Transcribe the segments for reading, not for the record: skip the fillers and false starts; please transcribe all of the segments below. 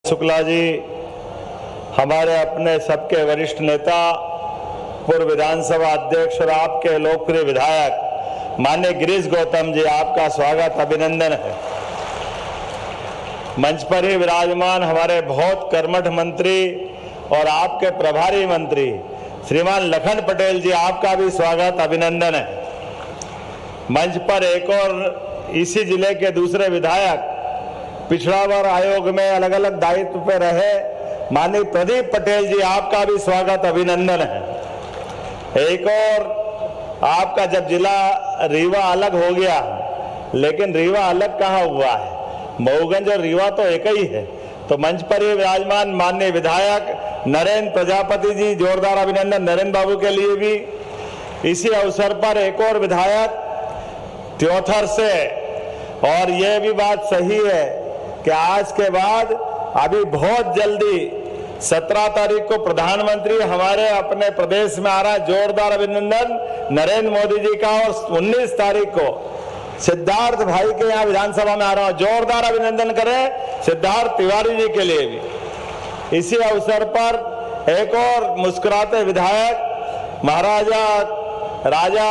शुक्ला जी, हमारे अपने सबके वरिष्ठ नेता, पूर्व विधानसभा अध्यक्ष और आपके लोकप्रिय विधायक माननीय गिरीश गौतम जी, आपका स्वागत अभिनंदन है। मंच पर ही विराजमान हमारे बहुत कर्मठ मंत्री और आपके प्रभारी मंत्री श्रीमान लखन पटेल जी, आपका भी स्वागत अभिनंदन है। मंच पर एक और इसी जिले के दूसरे विधायक, पिछड़ा वर्ग आयोग में अलग अलग दायित्व पे रहे माननीय प्रदीप पटेल जी, आपका भी स्वागत अभिनंदन है। एक और आपका जब जिला रीवा अलग हो गया, लेकिन रीवा अलग कहाँ हुआ है, मऊगंज और रीवा तो एक ही है। तो मंच पर ही विराजमान माननीय विधायक नरेंद्र प्रजापति जी, जोरदार अभिनंदन नरेंद्र बाबू के लिए भी। इसी अवसर पर एक और विधायक त्योथर से, और यह भी बात सही है कि आज के बाद अभी बहुत जल्दी 17 तारीख को प्रधानमंत्री हमारे अपने प्रदेश में आ रहा है, जोरदार अभिनंदन नरेंद्र मोदी जी का। और 19 तारीख को सिद्धार्थ भाई के यहाँ विधानसभा में आ रहा हूं, जोरदार अभिनंदन करें सिद्धार्थ तिवारी जी के लिए भी। इसी अवसर पर एक और मुस्कुराते विधायक महाराजा राजा,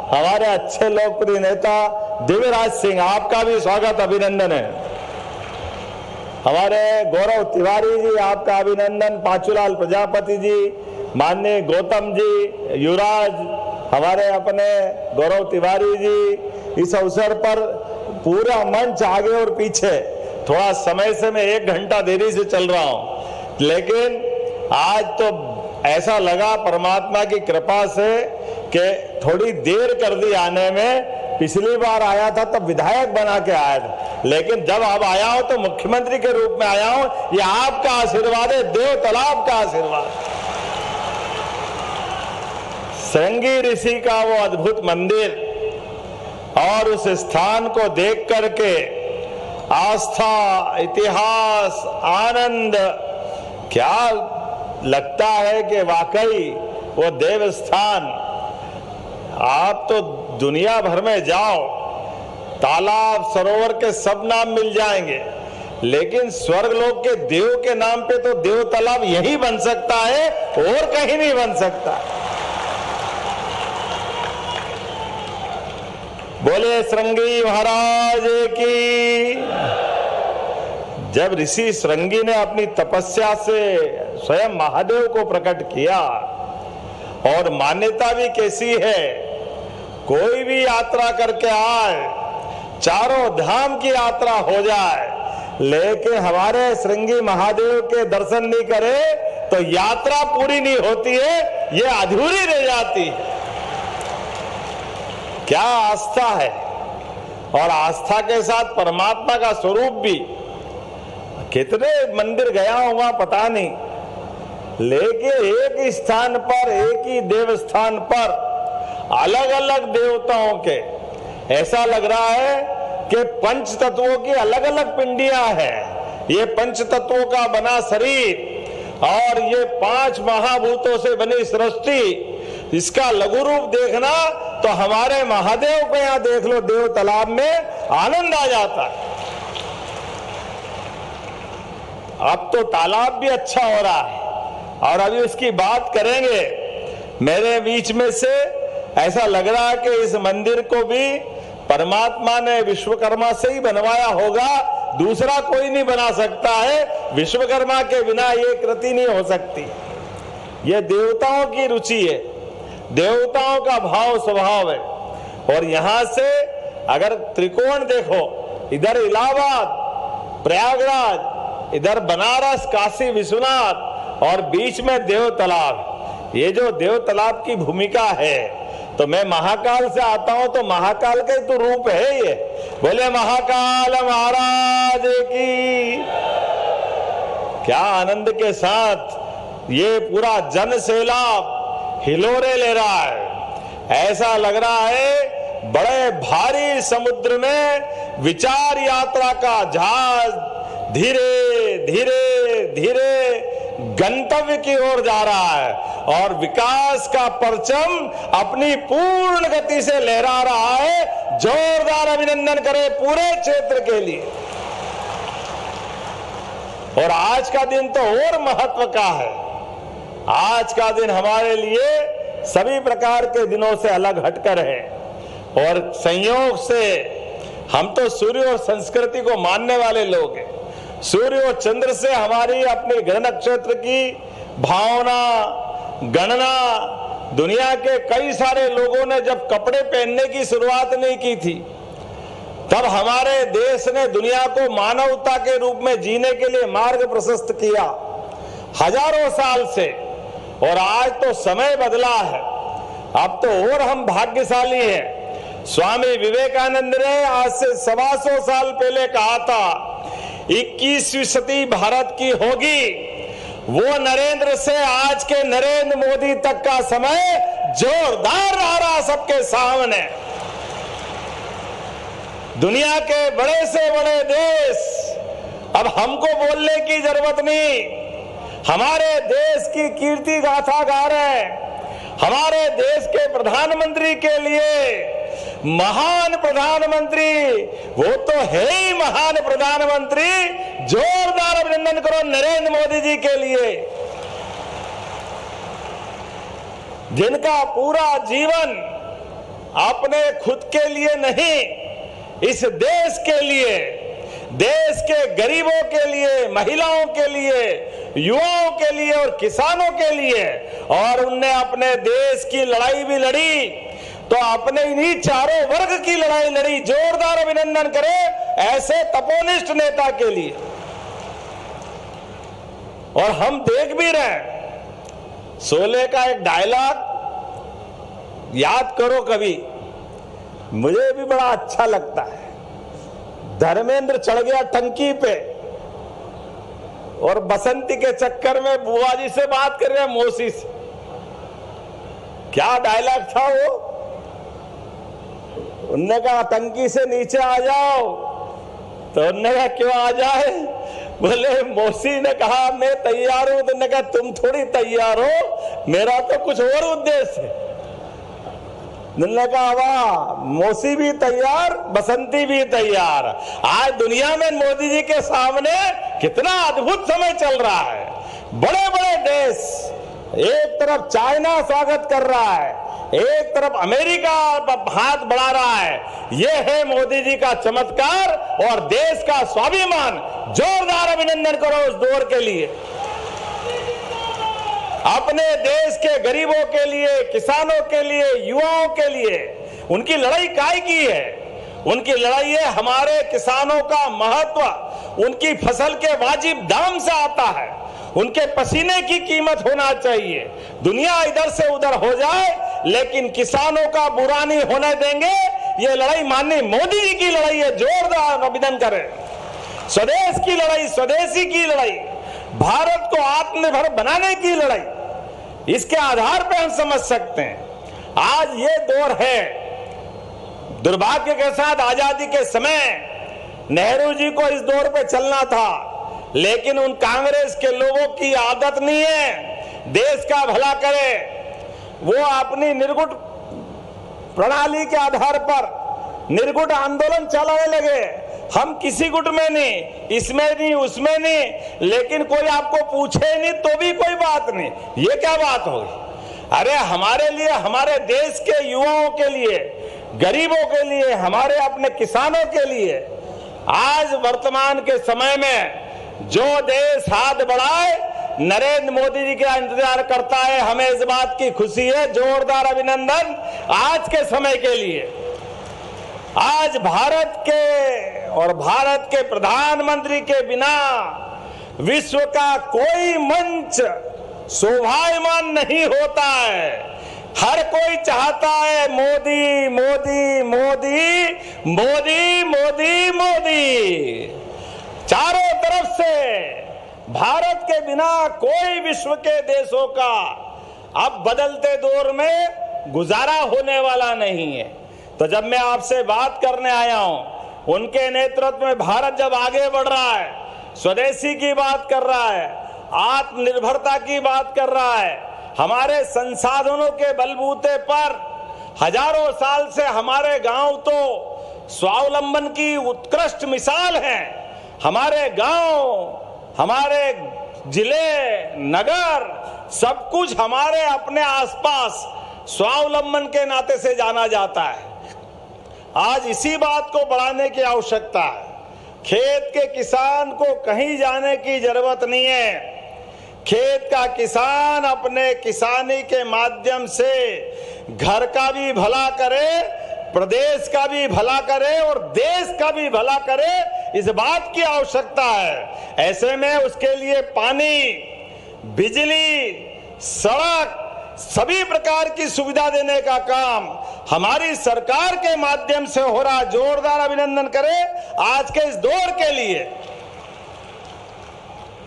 हमारे अच्छे लोकप्रिय नेता दिव्यराज सिंह, आपका भी स्वागत अभिनंदन है। हमारे गौरव तिवारी जी, आपका अभिनंदन। पांचूलाल प्रजापति जी, माननीय गौतम जी, युवराज, हमारे अपने गौरव तिवारी जी। इस अवसर पर पूरा मंच आगे और पीछे, थोड़ा समय से मैं 1 घंटा देरी से चल रहा हूं, लेकिन आज तो ऐसा लगा परमात्मा की कृपा से कि थोड़ी देर कर दी आने में। पिछली बार आया था तब विधायक बना के आया था, लेकिन जब अब आया हूं तो मुख्यमंत्री के रूप में आया हूं। ये आपका आशीर्वाद है, देव तालाब का आशीर्वाद। श्रृंगी ऋषि का वो अद्भुत मंदिर और उस स्थान को देख करके आस्था, इतिहास, आनंद, क्या लगता है कि वाकई वो देव स्थान। आप तो दुनिया भर में जाओ, तालाब सरोवर के सब नाम मिल जाएंगे, लेकिन स्वर्गलोक के देव के नाम पे तो देव तालाब यही बन सकता है, और कहीं नहीं बन सकता। बोले श्रृंगी महाराज की। जब ऋषि श्रृंगी ने अपनी तपस्या से स्वयं महादेव को प्रकट किया, और मान्यता भी कैसी है, कोई भी यात्रा करके आए, चारों धाम की यात्रा हो जाए, लेकिन हमारे श्रृंगी महादेव के दर्शन नहीं करे तो यात्रा पूरी नहीं होती है, ये अधूरी रह जाती है। क्या आस्था है, और आस्था के साथ परमात्मा का स्वरूप भी। कितने मंदिर गया होगा पता नहीं, लेकिन एक स्थान पर, एक ही देव स्थान पर अलग अलग देवताओं के, ऐसा लग रहा है कि पंच तत्वों की अलग अलग पिंडियां हैं। ये पंच तत्वों का बना शरीर और ये 5 महाभूतों से बनी सृष्टि, इसका लघु रूप देखना तो हमारे महादेव को यहां देख लो, देव तालाब में आनंद आ जाता है। अब तो तालाब भी अच्छा हो रहा है, और अभी उसकी बात करेंगे। मेरे बीच में से ऐसा लग रहा है कि इस मंदिर को भी परमात्मा ने विश्वकर्मा से ही बनवाया होगा, दूसरा कोई नहीं बना सकता है। विश्वकर्मा के बिना ये कृति नहीं हो सकती। ये देवताओं की रुचि है, देवताओं का भाव स्वभाव है। और यहां से अगर त्रिकोण देखो, इधर इलाहाबाद, प्रयागराज, इधर बनारस, काशी विश्वनाथ, और बीच में देव तालाब। ये जो देव तालाब की भूमिका है, तो मैं महाकाल से आता हूं, तो महाकाल का तो रूप है ये। बोले महाकाल महाराज की। क्या आनंद के साथ ये पूरा जन सैलाब हिलोरे ले रहा है। ऐसा लग रहा है बड़े भारी समुद्र में विचार यात्रा का जहाज धीरे धीरे धीरे गंतव्य की ओर जा रहा है, और विकास का परचम अपनी पूर्ण गति से लहरा रहा है। जोरदार अभिनंदन करें पूरे क्षेत्र के लिए। और आज का दिन तो और महत्व का है। आज का दिन हमारे लिए सभी प्रकार के दिनों से अलग हटकर है और संयोग से हम तो सूर्य और संस्कृति को मानने वाले लोग हैं। सूर्य और चंद्र से हमारी अपने ग्रह नक्षत्र की भावना गणना दुनिया के कई सारे लोगों ने जब कपड़े पहनने की शुरुआत नहीं की थी, तब हमारे देश ने दुनिया को मानवता के रूप में जीने के लिए मार्ग प्रशस्त किया हजारों साल से। और आज तो समय बदला है, अब तो और हम भाग्यशाली हैं। स्वामी विवेकानंद ने आज से 125 साल पहले कहा था 21वीं सदी भारत की होगी। वो नरेंद्र से आज के नरेंद्र मोदी तक का समय जोरदार रहा सबके सामने। दुनिया के बड़े से बड़े देश अब हमको बोलने की जरूरत नहीं, हमारे देश की कीर्ति गाथा गा रहे हैं। हमारे देश के प्रधानमंत्री के लिए महान प्रधानमंत्री, वो तो है ही महान प्रधानमंत्री। जोरदार अभिनंदन करो नरेंद्र मोदी जी के लिए, जिनका पूरा जीवन अपने खुद के लिए नहीं, इस देश के लिए, देश के गरीबों के लिए, महिलाओं के लिए, युवाओं के लिए और किसानों के लिए, और उनने अपने देश की लड़ाई भी लड़ी तो अपने इन्हीं चारों वर्ग की लड़ाई लड़ी। जोरदार अभिनंदन करें ऐसे तपोनिष्ठ नेता के लिए। और हम देख भी रहे हैं, शोले का एक डायलॉग याद करो कभी, मुझे भी बड़ा अच्छा लगता है। धर्मेंद्र चढ़ गया टंकी पे और बसंती के चक्कर में बुआ जी से बात कर रहे हैं, मौसी से। क्या डायलॉग था वो? उनने कहा टंकी से नीचे आ जाओ, तो उनने कहा क्यों आ जाए? बोले मौसी ने कहा मैं तैयार हूं। तो उन्होंने कहा तुम थोड़ी तैयार हो, मेरा तो कुछ और उद्देश्य है। उन्होंने कहा वाह, मौसी भी तैयार, बसंती भी तैयार। आज दुनिया में मोदी जी के सामने कितना अद्भुत समय चल रहा है। बड़े बड़े देश, एक तरफ चाइना स्वागत कर रहा है, एक तरफ अमेरिका हाथ बढ़ा रहा है। यह है मोदी जी का चमत्कार और देश का स्वाभिमान। जोरदार अभिनंदन करो उस दौर के लिए। अपने देश के गरीबों के लिए, किसानों के लिए, युवाओं के लिए उनकी लड़ाई काय की है? उनकी लड़ाई है हमारे किसानों का महत्व उनकी फसल के वाजिब दाम से आता है। उनके पसीने की कीमत होना चाहिए। दुनिया इधर से उधर हो जाए लेकिन किसानों का बुरा नहीं होने देंगे। ये लड़ाई माननीय मोदी जी की लड़ाई है। जोरदार अभिनंदन करें। स्वदेश की लड़ाई, स्वदेशी की लड़ाई, भारत को आत्मनिर्भर बनाने की लड़ाई, इसके आधार पर हम समझ सकते हैं। आज ये दौर है, दुर्भाग्य के साथ आजादी के समय नेहरू जी को इस दौर पे चलना था, लेकिन उन कांग्रेस के लोगों की आदत नहीं है देश का भला करे। वो अपनी निर्गुण प्रणाली के आधार पर निर्गुण आंदोलन चलाने लगे। हम किसी गुट में नहीं, इसमें नहीं, उसमें नहीं, लेकिन कोई आपको पूछे नहीं तो भी कोई बात नहीं। ये क्या बात होगी? अरे हमारे लिए, हमारे देश के युवाओं के लिए, गरीबों के लिए, हमारे अपने किसानों के लिए आज वर्तमान के समय में जो देश हाथ बढ़ाए, नरेंद्र मोदी जी का इंतजार करता है। हमें इस बात की खुशी है। जोरदार अभिनंदन आज के समय के लिए। आज भारत के और भारत के प्रधानमंत्री के बिना विश्व का कोई मंच शोभायमान नहीं होता है। हर कोई चाहता है मोदी मोदी मोदी मोदी मोदी मोदी। चारों तरफ से भारत के बिना कोई विश्व के देशों का अब बदलते दौर में गुजारा होने वाला नहीं है। तो जब मैं आपसे बात करने आया हूं, उनके नेतृत्व में भारत जब आगे बढ़ रहा है, स्वदेशी की बात कर रहा है, आत्मनिर्भरता की बात कर रहा है, हमारे संसाधनों के बलबूते पर हजारों साल से हमारे गांव तो स्वावलंबन की उत्कृष्ट मिसाल हैं। हमारे गांव हमारे जिले, नगर, सब कुछ हमारे अपने आसपास स्वावलंबन के नाते से जाना जाता है। आज इसी बात को बढ़ाने की आवश्यकता है। खेत के किसान को कहीं जाने की जरूरत नहीं है। खेत का किसान अपने किसानी के माध्यम से घर का भी भला करे, प्रदेश का भी भला करे और देश का भी भला करे, इस बात की आवश्यकता है। ऐसे में उसके लिए पानी, बिजली, सड़क, सभी प्रकार की सुविधा देने का काम हमारी सरकार के माध्यम से हो रहा। जोरदार अभिनंदन करें आज के इस दौर के लिए।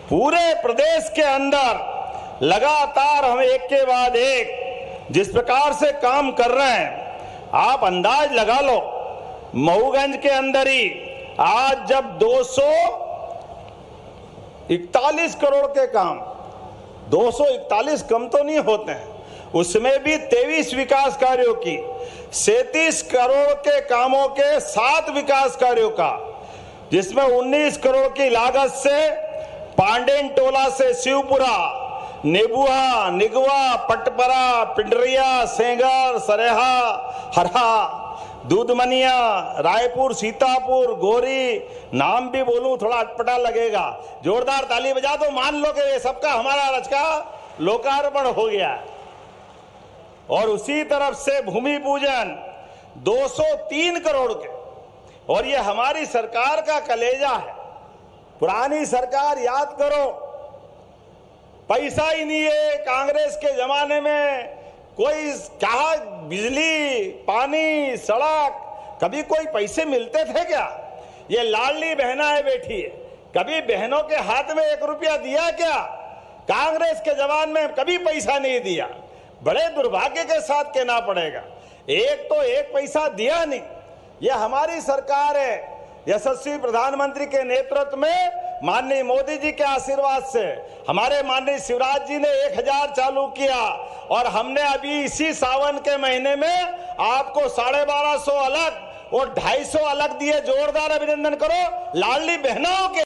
पूरे प्रदेश के अंदर लगातार हम एक के बाद एक जिस प्रकार से काम कर रहे हैं, आप अंदाज लगा लो, मऊगंज के अंदर ही आज जब 241 करोड़ के काम, 241 कम तो नहीं होते हैं, उसमें भी 23 विकास कार्यों की, 37 करोड़ के कामों के 7 विकास कार्यों का, जिसमें 19 करोड़ की लागत से पांडेन टोला से शिवपुरा, नेबुआ, निगवा, पटपरा, पिंडरिया, सेंगर, सरेहा, हरहा, दूधमनिया, रायपुर, सीतापुर, गोरी, नाम भी बोलूं थोड़ा अटपटा लगेगा। जोरदार ताली बजा दो, मान लो कि ये सबका हमारा रच का लोकार्पण हो गया। और उसी तरफ से भूमि पूजन 203 करोड़ के, और ये हमारी सरकार का कलेजा है। पुरानी सरकार याद करो, पैसा ही नहीं है। कांग्रेस के जमाने में कोई क्या बिजली, पानी, सड़क, कभी कोई पैसे मिलते थे क्या? ये लाडली बहनाएं बैठी है, कभी बहनों के हाथ में 1 रुपया दिया क्या? कांग्रेस के जमाने में कभी पैसा नहीं दिया। बड़े दुर्भाग्य के साथ कहना पड़ेगा, एक तो एक पैसा दिया नहीं। ये हमारी सरकार है, यशस्वी प्रधानमंत्री के नेतृत्व में, माननीय मोदी जी के आशीर्वाद से हमारे माननीय शिवराज जी ने 1000 चालू किया, और हमने अभी इसी सावन के महीने में आपको 1250 अलग और 250 अलग दिए। जोरदार अभिनंदन करो लाडली बहनों के।